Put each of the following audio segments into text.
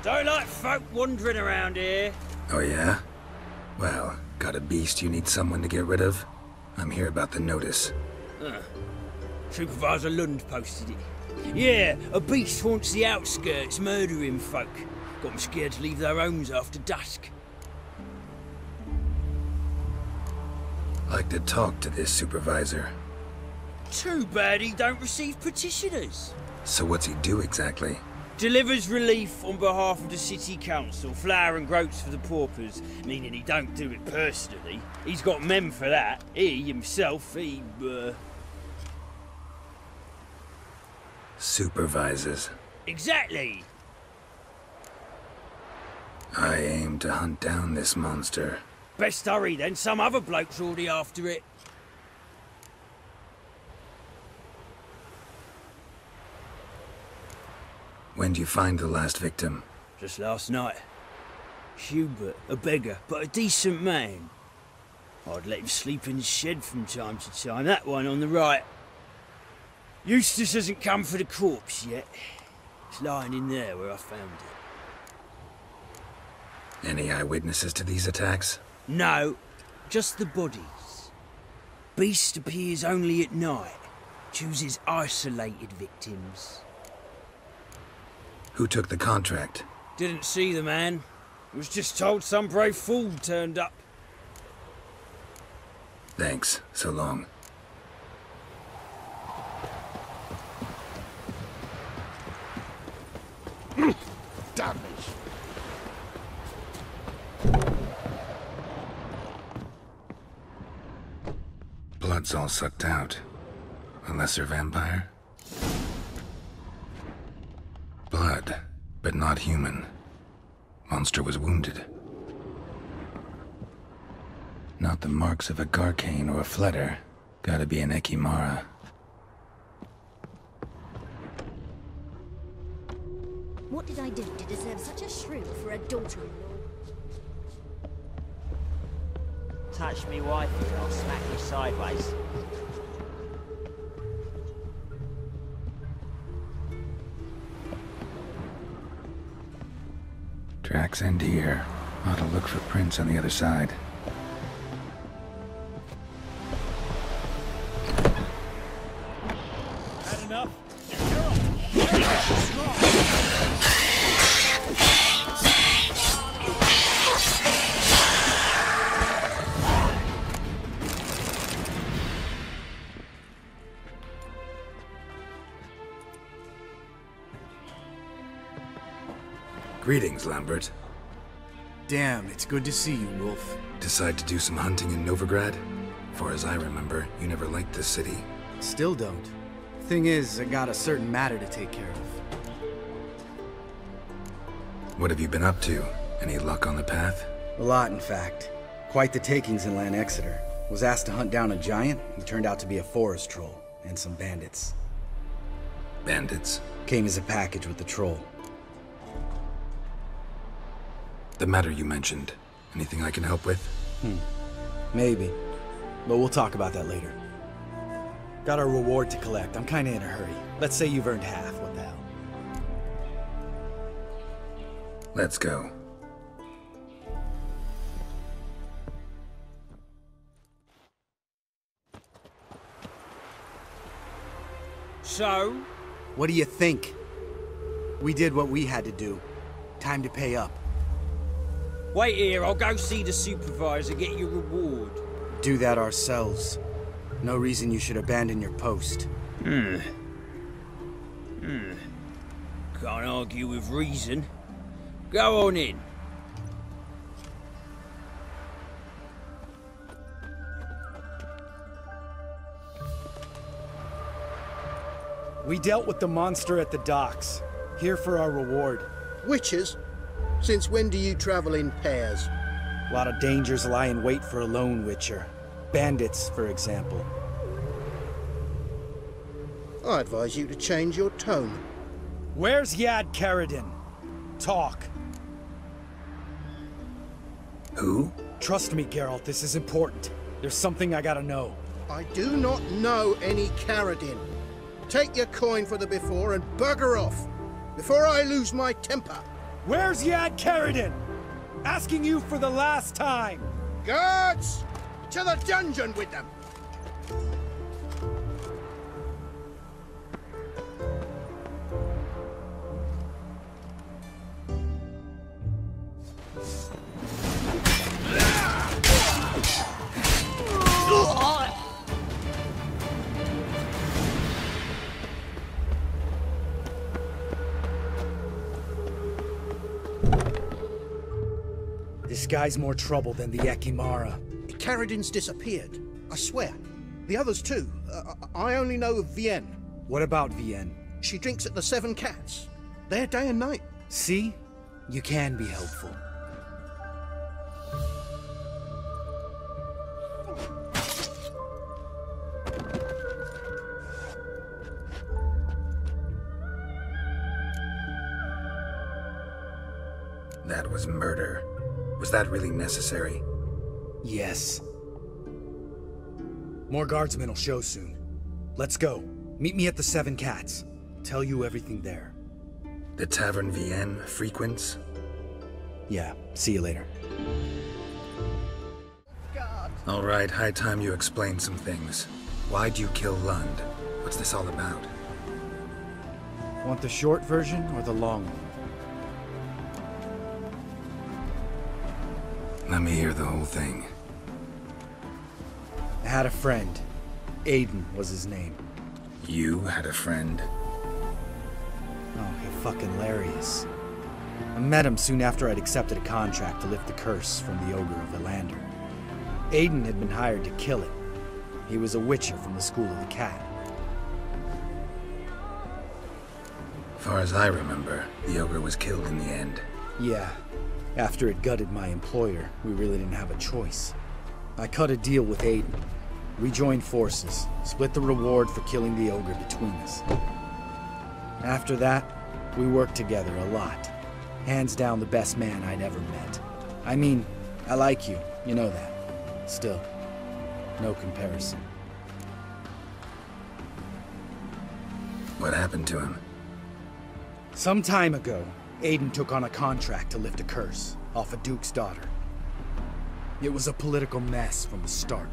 Don't like folk wandering around here. Oh yeah? Well, got a beast you need someone to get rid of? I'm here about the notice. Supervisor Lund posted it. Yeah, a beast haunts the outskirts, murdering folk. Got them scared to leave their homes after dusk. Like to talk to this supervisor. Too bad he don't receive petitioners. So what's he do exactly? Delivers relief on behalf of the city council, flour and groats for the paupers, meaning he don't do it personally. He's got men for that. He, himself, Supervises. Exactly! I aim to hunt down this monster. Best hurry then, some other bloke's already after it. When do you find the last victim? Just last night. Hubert, a beggar, but a decent man. I'd let him sleep in the shed from time to time, that one on the right. Eustace hasn't come for the corpse yet. It's lying in there where I found it. Any eyewitnesses to these attacks? No, just the bodies. Beast appears only at night. Chooses isolated victims. Who took the contract? Didn't see the man. Was just told some brave fool turned up. Thanks. So long. Damage. Blood's all sucked out. A lesser vampire? Blood, but not human. Monster was wounded. Not the marks of a Garcane or a Fletter. Gotta be an Ekimara. What did I do to deserve such a shrew for a daughter-in-law? Touch me wife and I'll smack you sideways. Tracks end here. Ought to look for prints on the other side. Had enough? Greetings, Lambert. Damn, it's good to see you, Wolf. Decide to do some hunting in Novigrad? Far as I remember, you never liked this city. Still don't. Thing is, I got a certain matter to take care of. What have you been up to? Any luck on the path? A lot, in fact. Quite the takings in Lan Exeter. Was asked to hunt down a giant who turned out to be a forest troll, and some bandits. Bandits? Came as a package with the troll. The matter you mentioned. Anything I can help with? Maybe. But we'll talk about that later. Got our reward to collect. I'm kinda in a hurry. Let's say you've earned half. What the hell? Let's go. So? What do you think? We did what we had to do. Time to pay up. Wait here, I'll go see the supervisor, get your reward. Do that ourselves. No reason you should abandon your post. Can't argue with reason. Go on in. We dealt with the monster at the docks. Here for our reward. Witches? Since when do you travel in pairs? A lot of dangers lie in wait for a lone witcher. Bandits, for example. I advise you to change your tone. Where's Yad Karadin? Talk. Who? Trust me, Geralt, this is important. There's something I gotta know. I do not know any Karadin. Take your coin for the before and bugger off, before I lose my temper. Where's Yad Caridin? Asking you for the last time! Guards! To the dungeon with them! This guy's more trouble than the Ekimara. Caridin's disappeared. I swear. The others too. I only know of Vien. What about Vien? She drinks at the Seven Cats. There day and night. See? You can be helpful. That was murder. Was that really necessary? Yes. More guardsmen will show soon. Let's go. Meet me at the Seven Cats. Tell you everything there. The Tavern Vienne frequents? Yeah, see you later. All right, high time you explain some things. Why'd you kill Lund? What's this all about? Want the short version or the long one? Let me hear the whole thing. I had a friend. Aiden was his name. You had a friend? Oh, he's fucking hilarious. I met him soon after I'd accepted a contract to lift the curse from the Ogre of Velander. Aiden had been hired to kill it. He was a witcher from the School of the Cat. Far as I remember, the Ogre was killed in the end. Yeah. After it gutted my employer, we really didn't have a choice. I cut a deal with Aiden. We joined forces, split the reward for killing the Ogre between us. After that, we worked together a lot. Hands down the best man I'd ever met. I mean, I like you, you know that. Still, no comparison. What happened to him? Some time ago, Aiden took on a contract to lift a curse off a duke's daughter. It was a political mess from the start.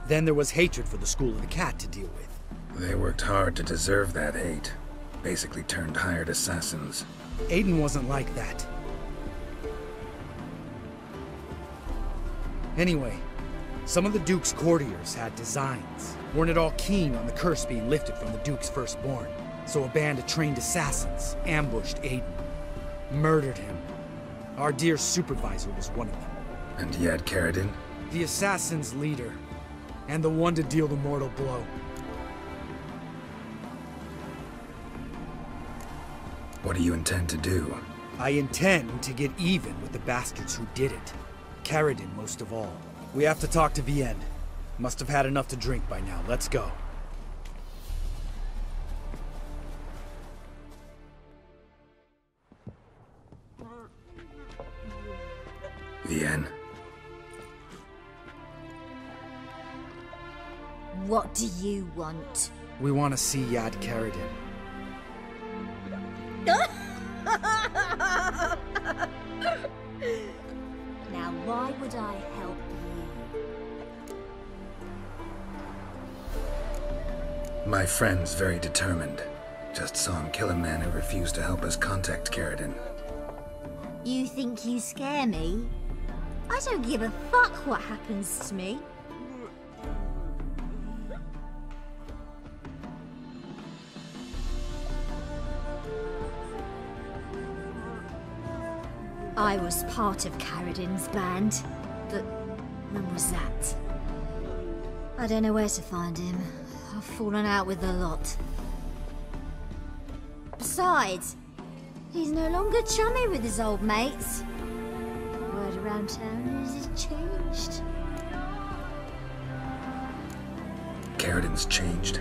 Then there was hatred for the School of the Cat to deal with. They worked hard to deserve that hate. Basically turned hired assassins. Aiden wasn't like that. Anyway, some of the Duke's courtiers had designs. Weren't at all keen on the curse being lifted from the Duke's firstborn. So a band of trained assassins ambushed Aiden. Murdered him. Our dear supervisor was one of them. And Yad Caridin? The assassin's leader. And the one to deal the mortal blow. What do you intend to do? I intend to get even with the bastards who did it. Caridin most of all. We have to talk to Vien. Must have had enough to drink by now. Let's go. Vien? What do you want? We want to see Yad Caridin. Now, why would I help you? My friend's very determined. Just saw him kill a man who refused to help us contact Caridin. You think you scare me? I don't give a fuck what happens to me. I was part of Caridin's band, but when was that? I don't know where to find him. I've fallen out with a lot. Besides, he's no longer chummy with his old mates. Word around town is he's changed. Caridin's changed?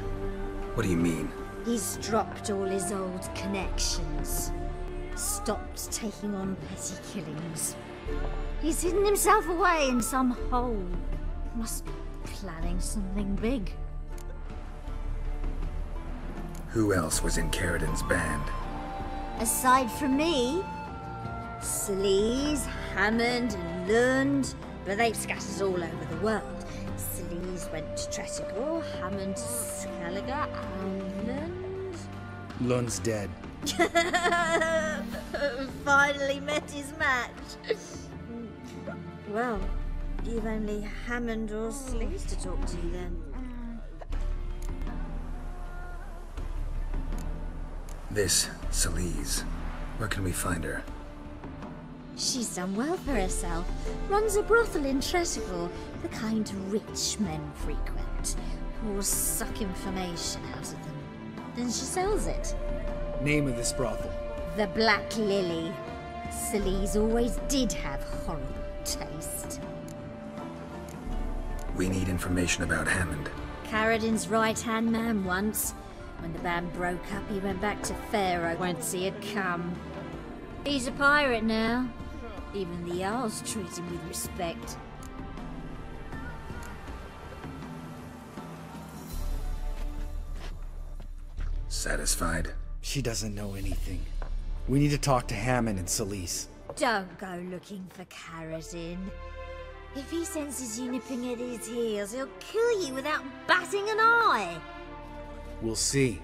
What do you mean? He's dropped all his old connections. Stopped taking on petty killings. He's hidden himself away in some hole. Must be planning something big. Who else was in Caridin's band? Aside from me, Slees, Hammond, and Lund, but they've scattered all over the world. Slees went to Tresigor, Hammond to Skellige, and Lund... Lund's dead. Finally met his match. Well, you've only Hammond or Slees to talk to then. This Celise. Where can we find her? She's done well for herself. Runs a brothel in Tresigor, the kind rich men frequent. Or suck information out of them. Then she sells it. Name of this brothel? The Black Lily. Celise always did have horrible taste. We need information about Hammond. Caradin's right-hand man once. When the band broke up, he went back to Pharaoh whence he had come. He's a pirate now. Even the Jarls treat him with respect. Satisfied? She doesn't know anything. We need to talk to Hammond and Celise. Don't go looking for Caradin. If he senses you nipping at his heels, he'll kill you without batting an eye. We'll see.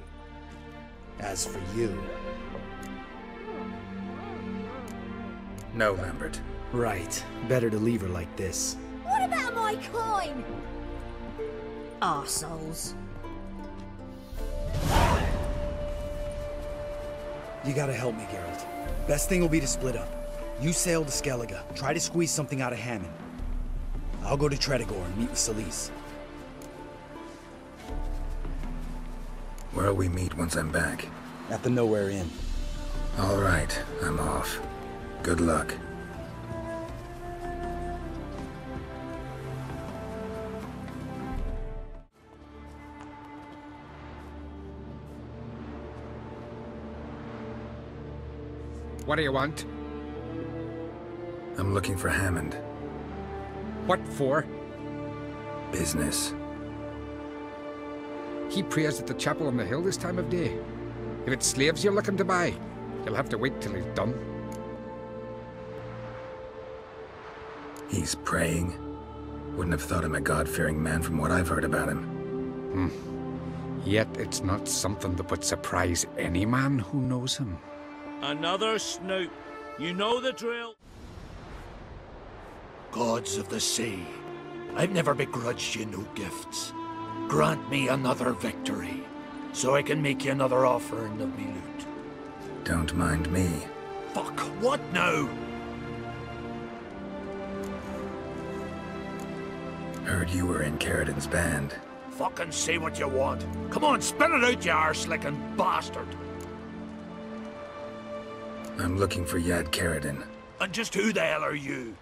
As for you... No, Lambert. Right. Better to leave her like this. What about my coin? Arseholes. You gotta help me, Geralt. Best thing will be to split up. You sail to Skellige. Try to squeeze something out of Hammond. I'll go to Tredigor and meet with Celise. Where'll we meet once I'm back? At the Nowhere Inn. All right, I'm off. Good luck. What do you want? I'm looking for Hammond. What for? Business. He prays at the chapel on the hill this time of day. If it's slaves you're looking to buy, you'll have to wait till he's done. He's praying? Wouldn't have thought him a God-fearing man from what I've heard about him. Yet it's not something that would surprise any man who knows him. Another snoop. You know the drill. Gods of the sea, I've never begrudged you no gifts. Grant me another victory, so I can make you another offering of me loot. Don't mind me. Fuck, what now? Heard you were in Caradin's band. Fucking say what you want. Come on, spit it out, you arse-licking bastard. I'm looking for Yad Caradin. And just who the hell are you?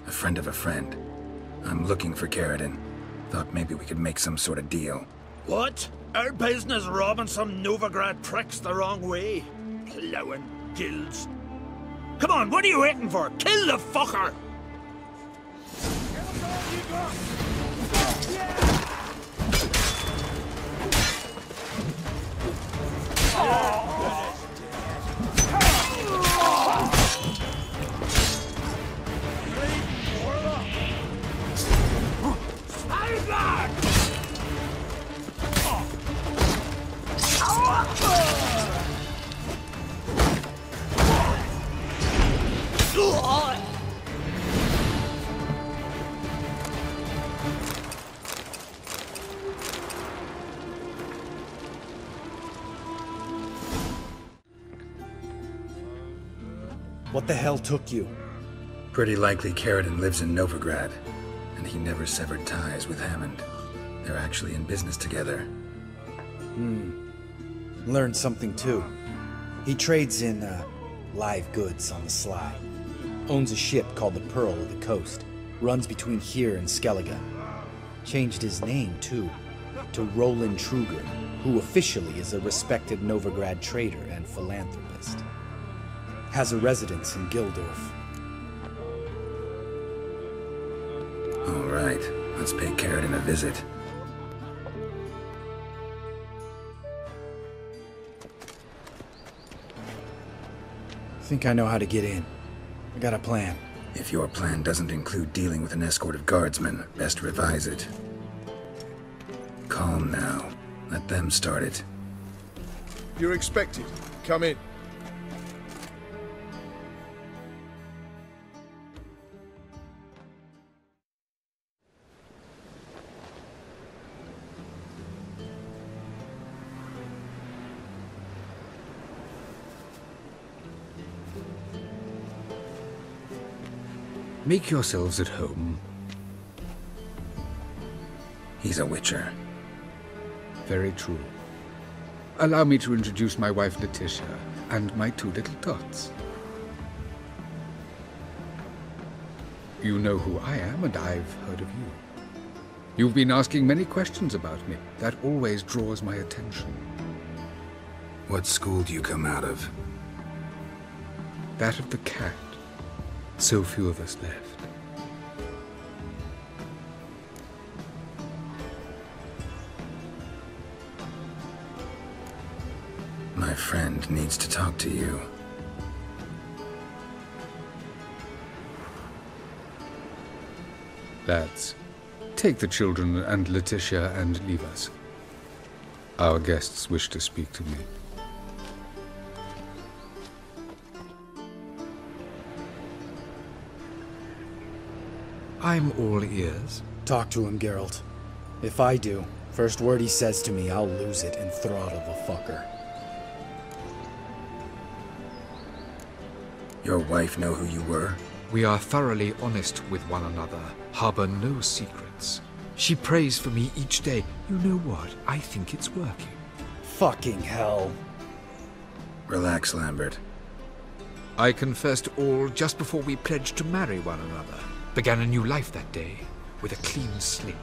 A friend of a friend. I'm looking for Caradin. Thought maybe we could make some sort of deal. What? Our business robbing some Novigrad pricks the wrong way? Plowing guilds. Come on, what are you waiting for? Kill the fucker! What the hell took you? Pretty likely Caradin lives in Novigrad, and he never severed ties with Hammond. They're actually in business together. Learned something too. He trades in, live goods on the sly. Owns a ship called the Pearl of the Coast. Runs between here and Skellige. Changed his name too, to Roland Truger, who officially is a respected Novigrad trader and philanthropist. Has a residence in Gildorf. All right, let's pay Caradin a visit. think I know how to get in. I got a plan. If your plan doesn't include dealing with an escort of guardsmen, best revise it. Calm now. Let them start it. You're expected. Come in. Make yourselves at home. He's a witcher. Very true. Allow me to introduce my wife Letitia and my two little tots. You know who I am, and I've heard of you. You've been asking many questions about me. That always draws my attention. What school do you come out of? That of the cat. So few of us left. My friend needs to talk to you. Lads, take the children and Letitia and leave us. Our guests wish to speak to me. I'm all ears. Talk to him, Geralt. If I do, first word he says to me, I'll lose it and throttle the fucker. Your wife know who you were? We are thoroughly honest with one another, harbor no secrets. She prays for me each day. You know what? I think it's working. Fucking hell. Relax, Lambert. I confessed all just before we pledged to marry one another. Began a new life that day, with a clean slate.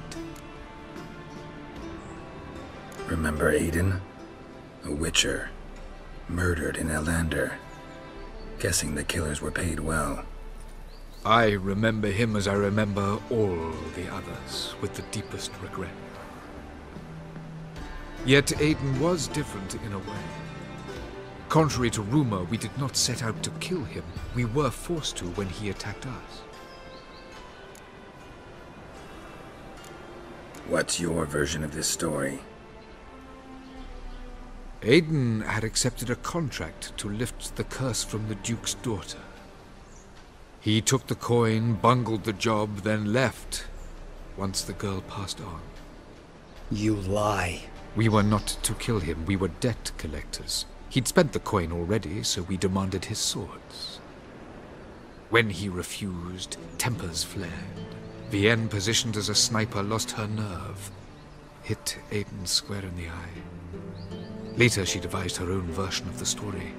Remember Aiden? A witcher. Murdered in Elander. Guessing the killers were paid well. I remember him as I remember all the others, with the deepest regret. Yet Aiden was different in a way. Contrary to rumor, we did not set out to kill him. We were forced to when he attacked us. What's your version of this story? Aiden had accepted a contract to lift the curse from the Duke's daughter. He took the coin, bungled the job, then left, once the girl passed on. You lie. We were not to kill him, we were debt collectors. He'd spent the coin already, so we demanded his swords. When he refused, tempers flared. Velen, positioned as a sniper, lost her nerve. Hit Aiden square in the eye. Later, she devised her own version of the story.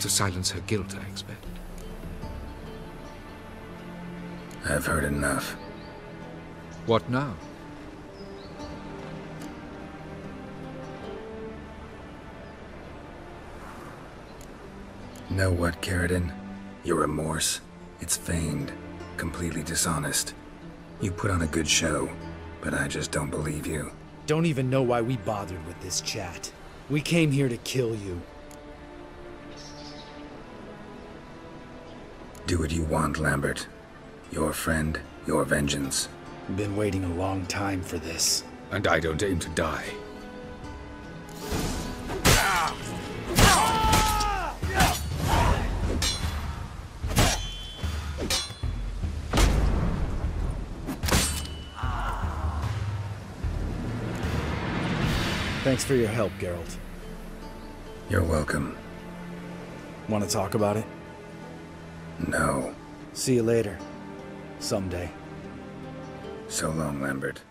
To silence her guilt, I expect. I've heard enough. What now? Know what, Karadin? Your remorse? It's feigned. Completely dishonest. You put on a good show, but I just don't believe you. Don't even know why we bothered with this chat. We came here to kill you. Do what you want, Lambert. Your friend, your vengeance. Been waiting a long time for this. And I don't aim to die. Thanks for your help, Geralt. You're welcome. Want to talk about it? No. See you later. Someday. So long, Lambert.